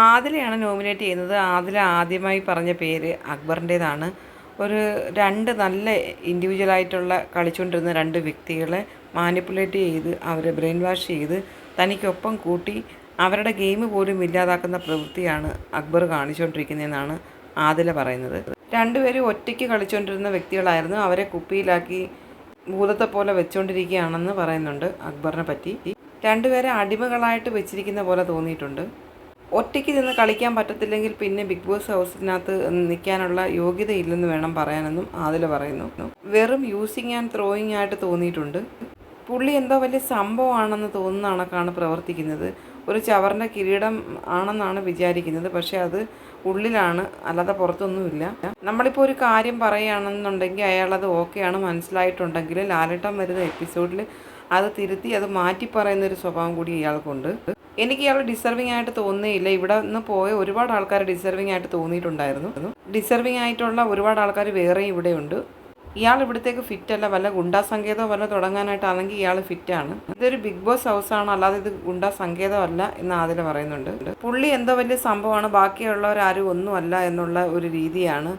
ആദിലയാണ് nominate ചെയ്യുന്നത്. ആദില ആദ്യമായി പറഞ്ഞ പേര് അക്ബറിൻ്റേതാണ്. ഒരു രണ്ട് നല്ല ഇൻഡിവിജ്വലായിട്ടുള്ള കളിച്ചുകൊണ്ടിരുന്ന രണ്ട് വ്യക്തികളെ മാനിപ്പുലേറ്റ് ചെയ്ത് അവരെ ബ്രെയിൻ വാഷ് ചെയ്ത് തനിക്കൊപ്പം കൂട്ടി അവരുടെ ഗെയിം പോലും ഇല്ലാതാക്കുന്ന പ്രവൃത്തിയാണ് അക്ബർ കാണിച്ചുകൊണ്ടിരിക്കുന്നതെന്നാണ് ആദില പറയുന്നത്. രണ്ടുപേരും ഒറ്റയ്ക്ക് കളിച്ചുകൊണ്ടിരുന്ന വ്യക്തികളായിരുന്നു. അവരെ കുപ്പിയിലാക്കി ഭൂതത്തെ പോലെ വെച്ചുകൊണ്ടിരിക്കുകയാണെന്ന് പറയുന്നുണ്ട് അക്ബറിനെ പറ്റി. രണ്ടുപേരെ അടിമകളായിട്ട് വെച്ചിരിക്കുന്ന പോലെ തോന്നിയിട്ടുണ്ട്. ഒറ്റയ്ക്ക് നിന്ന് കളിക്കാൻ പറ്റത്തില്ലെങ്കിൽ പിന്നെ ബിഗ് ബോസ് ഹൗസിനകത്ത് നിൽക്കാനുള്ള യോഗ്യതയില്ലെന്ന് വേണം പറയാനെന്നും ആദില പറയുന്നു. വെറും യൂസിങ് ആൻഡ് ത്രോയിങ് ആയിട്ട് തോന്നിയിട്ടുണ്ട്. പുള്ളി എന്തോ വലിയ സംഭവമാണെന്ന് തോന്നുന്ന കണക്കാണ് പ്രവർത്തിക്കുന്നത്. ഒരു ചവറിൻ്റെ കിരീടം ആണെന്നാണ് വിചാരിക്കുന്നത്. പക്ഷേ അത് ഉള്ളിലാണ്, അല്ലാതെ പുറത്തൊന്നുമില്ല. നമ്മളിപ്പോൾ ഒരു കാര്യം പറയുകയാണെന്നുണ്ടെങ്കിൽ അയാളത് ഓക്കെയാണ് മനസ്സിലായിട്ടുണ്ടെങ്കിൽ ലാലേട്ടൻ വരുന്ന എപ്പിസോഡിൽ അത് തിരുത്തി അത് മാറ്റി പറയുന്നൊരു സ്വഭാവം കൂടി ഇയാൾക്കുണ്ട്. എനിക്ക് ഇയാൾ ഡിസർവിങ് ആയിട്ട് തോന്നുന്നില്ല. ഇവിടെ നിന്ന് പോയ ഒരുപാട് ആൾക്കാർ ഡിസർവിങ് ആയിട്ട് തോന്നിയിട്ടുണ്ടായിരുന്നു. ഡിസർവിങ് ആയിട്ടുള്ള ഒരുപാട് ആൾക്കാർ വേറെയും ഇവിടെയുണ്ട്. ഇയാൾ ഇവിടത്തേക്ക് ഫിറ്റല്ല. വല്ല ഗുണ്ടാ സങ്കേതമോ വല്ല തുടങ്ങാനായിട്ടാണെങ്കിൽ ഇയാൾ ഫിറ്റാണ്. ഇതൊരു ബിഗ് ബോസ് ഹൗസാണ്, അല്ലാതെ ഇത് ഗുണ്ടാ സങ്കേതമല്ല എന്ന് ആദില പറയുന്നുണ്ട്. പുള്ളി എന്തോ വലിയ സംഭവമാണ്, ബാക്കിയുള്ളവരാരും ഒന്നുമല്ല എന്നുള്ള ഒരു രീതിയാണ്,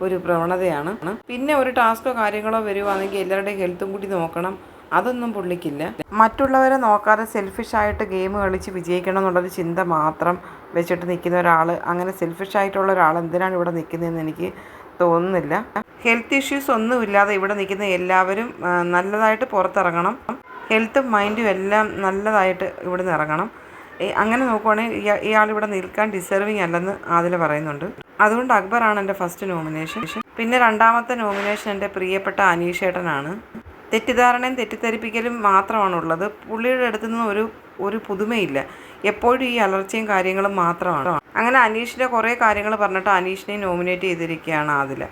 ഒരു പ്രവണതയാണ്. പിന്നെ ഒരു ടാസ്കോ കാര്യങ്ങളോ വരുവാണെങ്കിൽ എല്ലാവരുടെയും ഹെൽത്തും കൂടി നോക്കണം. അതൊന്നും പുള്ളിക്കില്ല. മറ്റുള്ളവരെ നോക്കാതെ സെൽഫിഷായിട്ട് ഗെയിം കളിച്ച് വിജയിക്കണം എന്നുള്ളൊരു ചിന്ത മാത്രം വെച്ചിട്ട് നിൽക്കുന്ന ഒരാൾ, അങ്ങനെ സെൽഫിഷായിട്ടുള്ള ഒരാൾ എന്തിനാണ് ഇവിടെ നിൽക്കുന്നതെന്ന് എനിക്ക് തോന്നുന്നില്ല. ഹെൽത്ത് ഇഷ്യൂസ് ഒന്നുമില്ലാതെ ഇവിടെ നിൽക്കുന്ന എല്ലാവരും നല്ലതായിട്ട് പുറത്തിറങ്ങണം. ഹെൽത്തും മൈൻഡും എല്ലാം നല്ലതായിട്ട് ഇവിടെ നിന്ന് ഇറങ്ങണം. അങ്ങനെ നോക്കുവാണെങ്കിൽ ഇയാളിവിടെ നിൽക്കാൻ ഡിസർവിങ് അല്ലെന്ന് ആദില പറയുന്നുണ്ട്. അതുകൊണ്ട് അക്ബറാണ് എൻ്റെ ഫസ്റ്റ് നോമിനേഷൻ. പിന്നെ രണ്ടാമത്തെ നോമിനേഷൻ എൻ്റെ പ്രിയപ്പെട്ട അനീഷേട്ടനാണ്. തെറ്റിദ്ധാരണയും തെറ്റിദ്ധരിപ്പിക്കലും മാത്രമാണുള്ളത്. പുള്ളിയുടെ അടുത്തു നിന്ന് ഒരു പുതുമയില്ല. എപ്പോഴും ഈ അലർച്ചയും കാര്യങ്ങളും മാത്രമാണ്. അങ്ങനെ അനീഷിൻ്റെ കുറേ കാര്യങ്ങൾ പറഞ്ഞിട്ട് അനീഷിനെ നോമിനേറ്റ് ചെയ്തിരിക്കുകയാണ് ആദില.